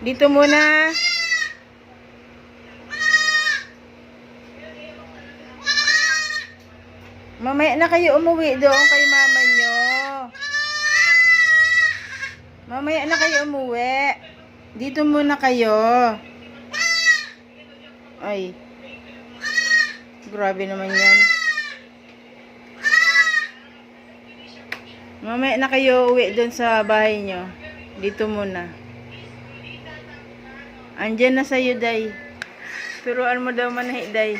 Dito muna. Mamaya na kayo umuwi doon kay mama nyo. Mamaya na kayo umuwi. Dito muna kayo. Ay. Grabe naman yan. Mamaya na kayo uwi doon sa bahay nyo. Dito muna. Andyan na sa'yo, Day. Turuan mo daw manahi, Day.